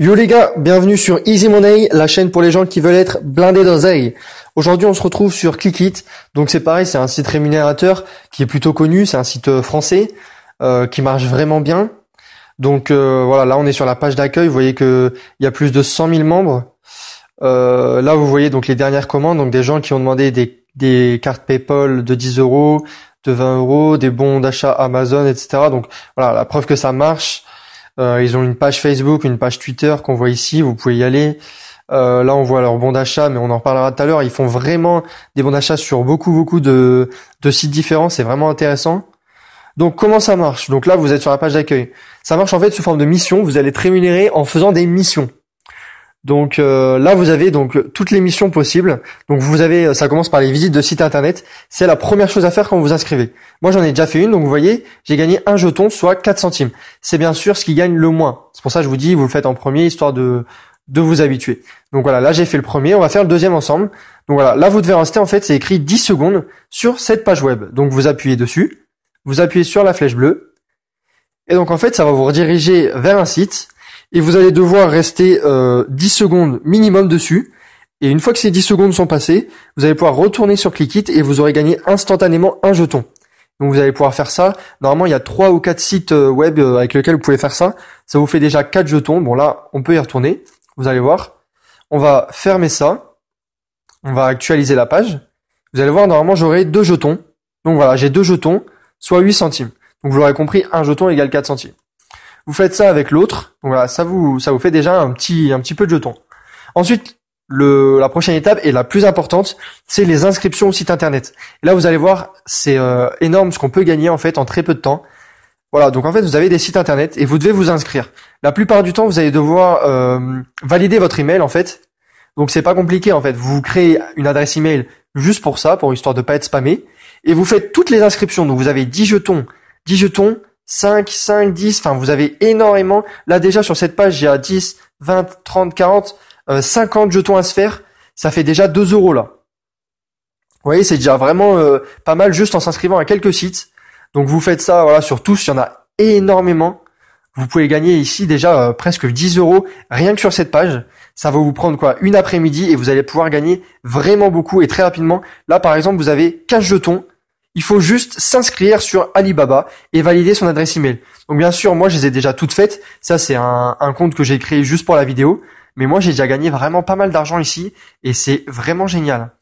Yo les gars, bienvenue sur Easy Money, la chaîne pour les gens qui veulent être blindés d'oseille. Aujourd'hui, on se retrouve sur Clickit. Donc c'est pareil, c'est un site rémunérateur qui est plutôt connu, c'est un site français qui marche vraiment bien. Donc voilà, là on est sur la page d'accueil, vous voyez que il y a plus de 100 000 membres. Là vous voyez donc les dernières commandes, donc des gens qui ont demandé des cartes PayPal de 10 €, de 20 €, des bons d'achat Amazon, etc. Donc voilà, la preuve que ça marche. Ils ont une page Facebook, une page Twitter qu'on voit ici, vous pouvez y aller. Là, on voit leurs bons d'achat, mais on en reparlera tout à l'heure. Ils font vraiment des bons d'achat sur beaucoup de sites différents. C'est vraiment intéressant. Donc, comment ça marche? Donc là, vous êtes sur la page d'accueil. Ça marche en fait sous forme de mission. Vous allez être rémunéré en faisant des missions. Donc là, vous avez donc toutes les missions possibles. Donc vous avez, ça commence par les visites de sites internet. C'est la première chose à faire quand vous vous inscrivez. Moi, j'en ai déjà fait une. Donc vous voyez, j'ai gagné un jeton, soit 4 centimes. C'est bien sûr ce qui gagne le moins. C'est pour ça que je vous dis, vous le faites en premier, histoire de vous habituer. Donc voilà, là j'ai fait le premier. On va faire le deuxième ensemble. Donc voilà, là vous devez rester en fait, c'est écrit 10 secondes sur cette page web. Donc vous appuyez dessus, vous appuyez sur la flèche bleue, et donc en fait, ça va vous rediriger vers un site. Et vous allez devoir rester 10 secondes minimum dessus. Et une fois que ces 10 secondes sont passées, vous allez pouvoir retourner sur Clickit et vous aurez gagné instantanément un jeton. Donc vous allez pouvoir faire ça. Normalement, il y a 3 ou 4 sites web avec lesquels vous pouvez faire ça. Ça vous fait déjà 4 jetons. Bon là, on peut y retourner. Vous allez voir. On va fermer ça. On va actualiser la page. Vous allez voir, normalement, j'aurai 2 jetons. Donc voilà, j'ai 2 jetons, soit 8 centimes. Donc vous l'aurez compris, un jeton égale 4 centimes. Vous faites ça avec l'autre. Donc voilà, ça vous fait déjà un petit peu de jetons. Ensuite, la prochaine étape et la plus importante, c'est les inscriptions au site internet. Et là, vous allez voir, c'est énorme ce qu'on peut gagner en fait en très peu de temps. Voilà, donc en fait, vous avez des sites internet et vous devez vous inscrire. La plupart du temps, vous allez devoir valider votre email en fait. Donc c'est pas compliqué en fait. Vous créez une adresse email juste pour ça, pour histoire de pas être spammé, et vous faites toutes les inscriptions. Donc vous avez 10 jetons, 5, 10, enfin vous avez énormément. Là déjà sur cette page, il y a 10, 20, 30, 40, 50 jetons à se faire. Ça fait déjà 2 € là. Vous voyez, c'est déjà vraiment pas mal juste en s'inscrivant à quelques sites. Donc vous faites ça voilà sur tous, il y en a énormément. Vous pouvez gagner ici déjà presque 10 € rien que sur cette page. Ça va vous prendre quoi, une après-midi et vous allez pouvoir gagner vraiment beaucoup et très rapidement. Là par exemple, vous avez 15 jetons. Il faut juste s'inscrire sur Alibaba et valider son adresse email. Donc bien sûr, moi je les ai déjà toutes faites. Ça c'est un compte que j'ai créé juste pour la vidéo. Mais moi j'ai déjà gagné vraiment pas mal d'argent ici et c'est vraiment génial.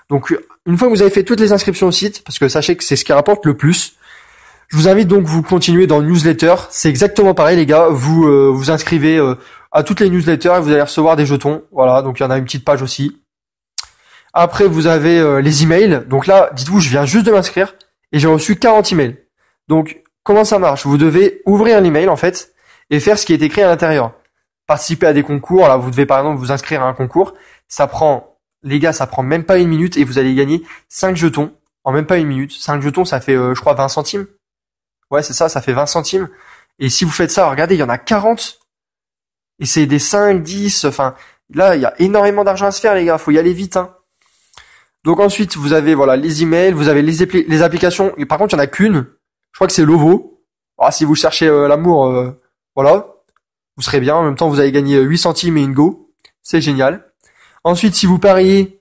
Donc une fois que vous avez fait toutes les inscriptions au site, parce que sachez que c'est ce qui rapporte le plus, je vous invite donc vous continuer dans le newsletter. C'est exactement pareil les gars. Vous vous inscrivez à toutes les newsletters et vous allez recevoir des jetons. Voilà, donc il y en a une petite page aussi. Après, vous avez les emails. Donc là, dites-vous, je viens juste de m'inscrire et j'ai reçu 40 emails. Donc, comment ça marche? Vous devez ouvrir l'email, en fait, et faire ce qui est écrit à l'intérieur. Participer à des concours. Là, vous devez, par exemple, vous inscrire à un concours. Ça prend, les gars, ça prend même pas une minute et vous allez gagner 5 jetons en même pas une minute. 5 jetons, ça fait, je crois, 20 centimes. Ouais, c'est ça, ça fait 20 centimes. Et si vous faites ça, regardez, il y en a 40. Et c'est des 5, 10, enfin, là, il y a énormément d'argent à se faire, les gars. Faut y aller vite, hein. Donc ensuite, vous avez voilà les emails, vous avez les applications. Et par contre, il y en a qu'une. Je crois que c'est Lovo. Alors, si vous cherchez l'amour, voilà, vous serez bien. En même temps, vous allez gagner 8 centimes et une go. C'est génial. Ensuite, si vous pariez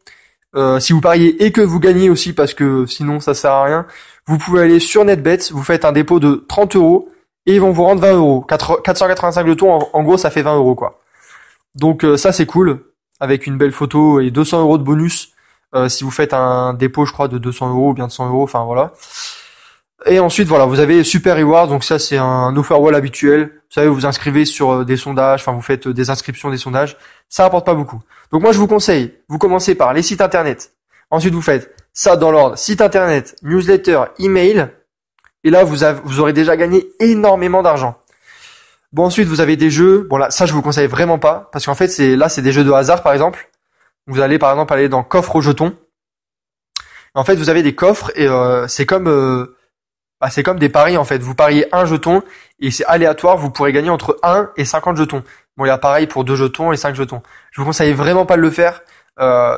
et que vous gagnez aussi, parce que sinon ça sert à rien, vous pouvez aller sur NetBet. Vous faites un dépôt de 30 € et ils vont vous rendre 20 €. 485 jetons, en gros, ça fait 20 € quoi. Donc ça c'est cool, avec une belle photo et 200 € de bonus. Si vous faites un dépôt, je crois, de 200 € ou bien de 100 €, enfin voilà. Et ensuite, voilà, vous avez Super Rewards, donc ça c'est un offer wall habituel. Vous savez, vous vous inscrivez sur des sondages, enfin vous faites des inscriptions, des sondages. Ça rapporte pas beaucoup. Donc moi je vous conseille, vous commencez par les sites internet. Ensuite vous faites ça dans l'ordre, site internet, newsletter, email. Et là vous aurez déjà gagné énormément d'argent. Bon ensuite vous avez des jeux, bon là ça je vous conseille vraiment pas, parce qu'en fait c'est des jeux de hasard par exemple. Vous allez par exemple aller dans coffre aux jetons. En fait, vous avez des coffres et c'est comme des paris en fait. Vous pariez un jeton et c'est aléatoire. Vous pourrez gagner entre 1 et 50 jetons. Bon, il y a pareil pour 2 jetons et 5 jetons. Je vous conseille vraiment pas de le faire.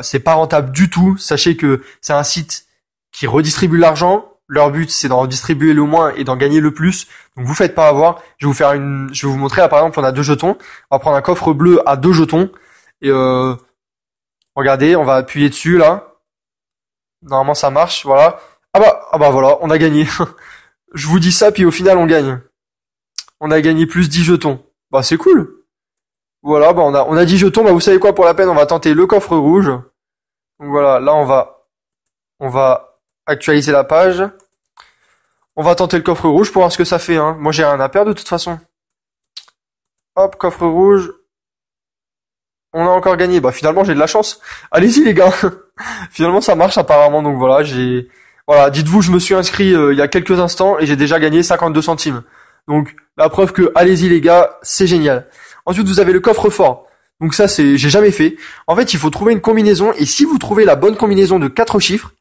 C'est pas rentable du tout. Sachez que c'est un site qui redistribue l'argent. Leur but, c'est d'en distribuer le moins et d'en gagner le plus. Donc vous faites pas avoir. Je vais vous montrer là, par exemple, on a 2 jetons. On va prendre un coffre bleu à 2 jetons. Et regardez, on va appuyer dessus là. Normalement ça marche, voilà. Ah bah voilà, on a gagné. Je vous dis ça, puis au final on gagne. On a gagné plus 10 jetons. Bah c'est cool. Voilà, bah on a 10 jetons. Bah vous savez quoi, pour la peine, on va tenter le coffre rouge. Donc voilà, là on va actualiser la page. On va tenter le coffre rouge pour voir ce que ça fait, hein. Moi j'ai rien à perdre de toute façon. Hop, coffre rouge. On a encore gagné. Bah finalement j'ai de la chance. Allez-y les gars. Finalement ça marche apparemment. Donc voilà, dites-vous, je me suis inscrit il y a quelques instants et j'ai déjà gagné 52 centimes. Donc la preuve que allez-y les gars, c'est génial. Ensuite vous avez le coffre-fort. Donc ça j'ai jamais fait. En fait, il faut trouver une combinaison et si vous trouvez la bonne combinaison de 4 chiffres,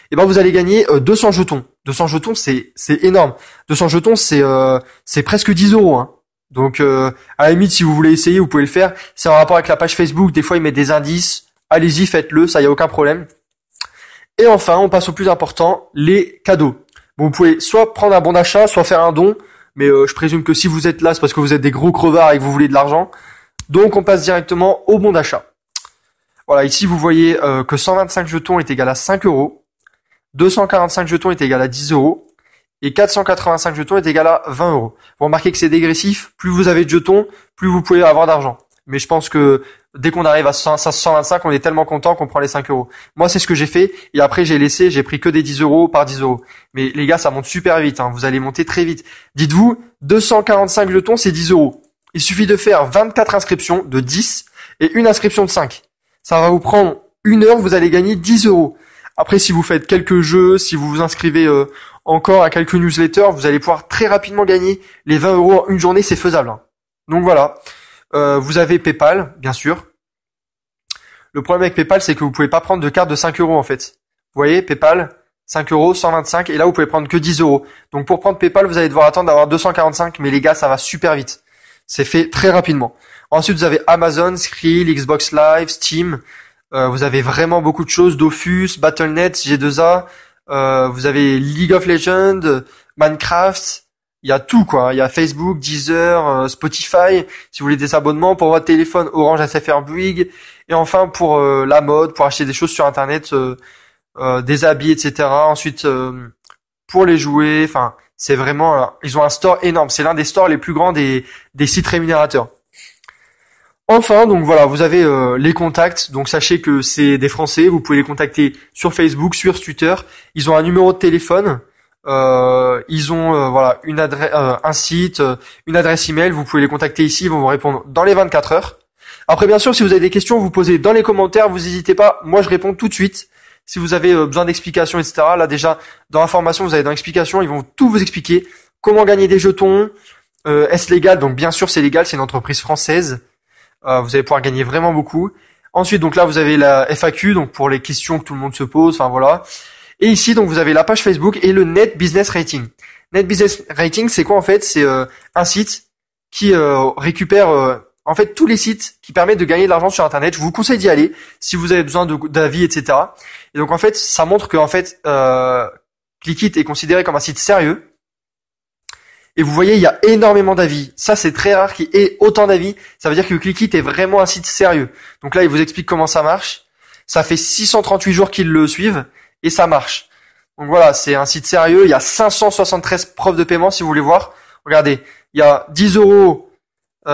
et ben vous allez gagner 200 jetons. 200 jetons, c'est énorme. 200 jetons, c'est presque 10 euros, hein. Donc à la limite, si vous voulez essayer, vous pouvez le faire. C'est en rapport avec la page Facebook. Des fois, ils mettent des indices. Allez-y, faites-le, ça y a aucun problème. Et enfin, on passe au plus important, les cadeaux. Bon, vous pouvez soit prendre un bon d'achat, soit faire un don. Mais je présume que si vous êtes là, c'est parce que vous êtes des gros crevards et que vous voulez de l'argent. Donc on passe directement au bon d'achat. Voilà, ici vous voyez que 125 jetons est égal à 5 euros. 245 jetons est égal à 10 euros. Et 485 jetons est égal à 20 euros. Vous remarquez que c'est dégressif. Plus vous avez de jetons, plus vous pouvez avoir d'argent. Mais je pense que dès qu'on arrive à 125, on est tellement content qu'on prend les 5 euros. Moi, c'est ce que j'ai fait. Et après, j'ai pris que des 10 euros par 10 euros. Mais les gars, ça monte super vite, hein. Vous allez monter très vite. Dites-vous, 245 jetons, c'est 10 euros. Il suffit de faire 24 inscriptions de 10 et une inscription de 5. Ça va vous prendre 1 heure, vous allez gagner 10 euros. Après, si vous faites quelques jeux, si vous vous inscrivez encore à quelques newsletters, vous allez pouvoir très rapidement gagner les 20 euros en une journée, c'est faisable, hein. Donc voilà. Vous avez PayPal, bien sûr. Le problème avec PayPal, c'est que vous pouvez pas prendre de carte de 5 euros en fait. Vous voyez, PayPal, 5 euros, 125, et là vous pouvez prendre que 10 euros. Donc pour prendre PayPal, vous allez devoir attendre d'avoir 245, mais les gars, ça va super vite. C'est fait très rapidement. Ensuite, vous avez Amazon, Skrill, Xbox Live, Steam. Vous avez vraiment beaucoup de choses. Dofus, Battle.net, G2A. Vous avez League of Legends, Minecraft. Il y a tout, quoi. Il y a Facebook, Deezer, Spotify. Si vous voulez des abonnements pour votre téléphone, Orange SFR Bouygues. Et enfin, pour la mode, pour acheter des choses sur Internet, des habits, etc. Ensuite, pour les jouets. Enfin, c'est vraiment... ils ont un store énorme. C'est l'un des stores les plus grands des sites rémunérateurs. Enfin, donc voilà, vous avez les contacts. Donc sachez que c'est des Français. Vous pouvez les contacter sur Facebook, sur Twitter. Ils ont un numéro de téléphone. Ils ont voilà une adresse, un site, une adresse email. Vous pouvez les contacter ici. Ils vont vous répondre dans les 24 heures. Après, bien sûr, si vous avez des questions, vous posez dans les commentaires. Vous n'hésitez pas. Moi, je réponds tout de suite. Si vous avez besoin d'explications, etc. Là, déjà, dans l'information, vous avez dans l'explication, ils vont tout vous expliquer. Comment gagner des jetons. Est-ce légal? Donc, bien sûr, c'est légal. C'est une entreprise française. Vous allez pouvoir gagner vraiment beaucoup. Ensuite, donc là, vous avez la FAQ, donc pour les questions que tout le monde se pose. Enfin, voilà. Et ici, donc, vous avez la page Facebook et le Net Business Rating. Net Business Rating, c'est quoi en fait? C'est un site qui récupère en fait tous les sites qui permettent de gagner de l'argent sur Internet. Je vous conseille d'y aller si vous avez besoin d'avis, etc. Et donc en fait, ça montre que en fait, Clickit est considéré comme un site sérieux. Et vous voyez, il y a énormément d'avis. Ça, c'est très rare qu'il y ait autant d'avis. Ça veut dire que Clickit est vraiment un site sérieux. Donc là, il vous explique comment ça marche. Ça fait 638 jours qu'ils le suivent et ça marche. Donc voilà, c'est un site sérieux. Il y a 573 preuves de paiement si vous voulez voir. Regardez, il y a 10 euros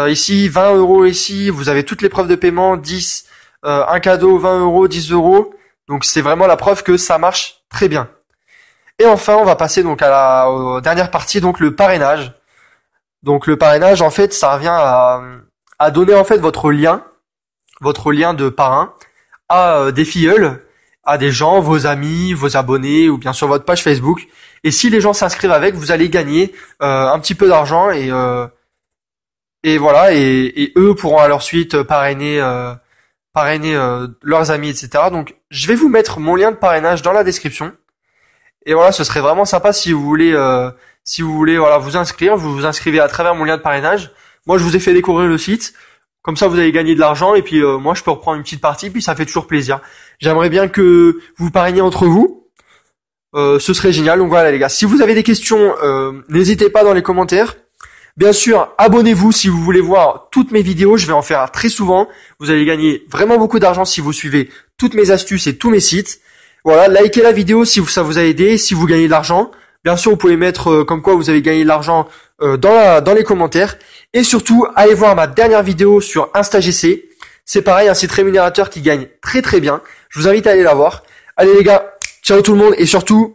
ici, 20 euros ici. Vous avez toutes les preuves de paiement, 10, un cadeau, 20 euros, 10 euros. Donc c'est vraiment la preuve que ça marche très bien. Et enfin, on va passer donc à la dernière partie, donc le parrainage. Donc le parrainage, en fait, ça revient à donner en fait votre lien de parrain à des filleuls, à des gens, vos amis, vos abonnés ou bien sûr votre page Facebook. Et si les gens s'inscrivent avec, vous allez gagner un petit peu d'argent et voilà et eux pourront à leur suite parrainer leurs amis, etc. Donc je vais vous mettre mon lien de parrainage dans la description. Et voilà, ce serait vraiment sympa si vous voulez voilà vous inscrire, vous vous inscrivez à travers mon lien de parrainage. Moi, je vous ai fait découvrir le site. Comme ça, vous allez gagner de l'argent et puis moi, je peux reprendre une petite partie, puis ça fait toujours plaisir. J'aimerais bien que vous parrainiez entre vous. ce serait génial. Donc voilà les gars, si vous avez des questions, n'hésitez pas dans les commentaires. Bien sûr, abonnez-vous si vous voulez voir toutes mes vidéos, je vais en faire très souvent. Vous allez gagner vraiment beaucoup d'argent si vous suivez toutes mes astuces et tous mes sites. Voilà, likez la vidéo si ça vous a aidé, si vous gagnez de l'argent. Bien sûr, vous pouvez mettre comme quoi vous avez gagné de l'argent dans les commentaires. Et surtout, allez voir ma dernière vidéo sur InstaGC. C'est pareil, un site rémunérateur qui gagne très très bien. Je vous invite à aller la voir. Allez les gars, ciao tout le monde et surtout,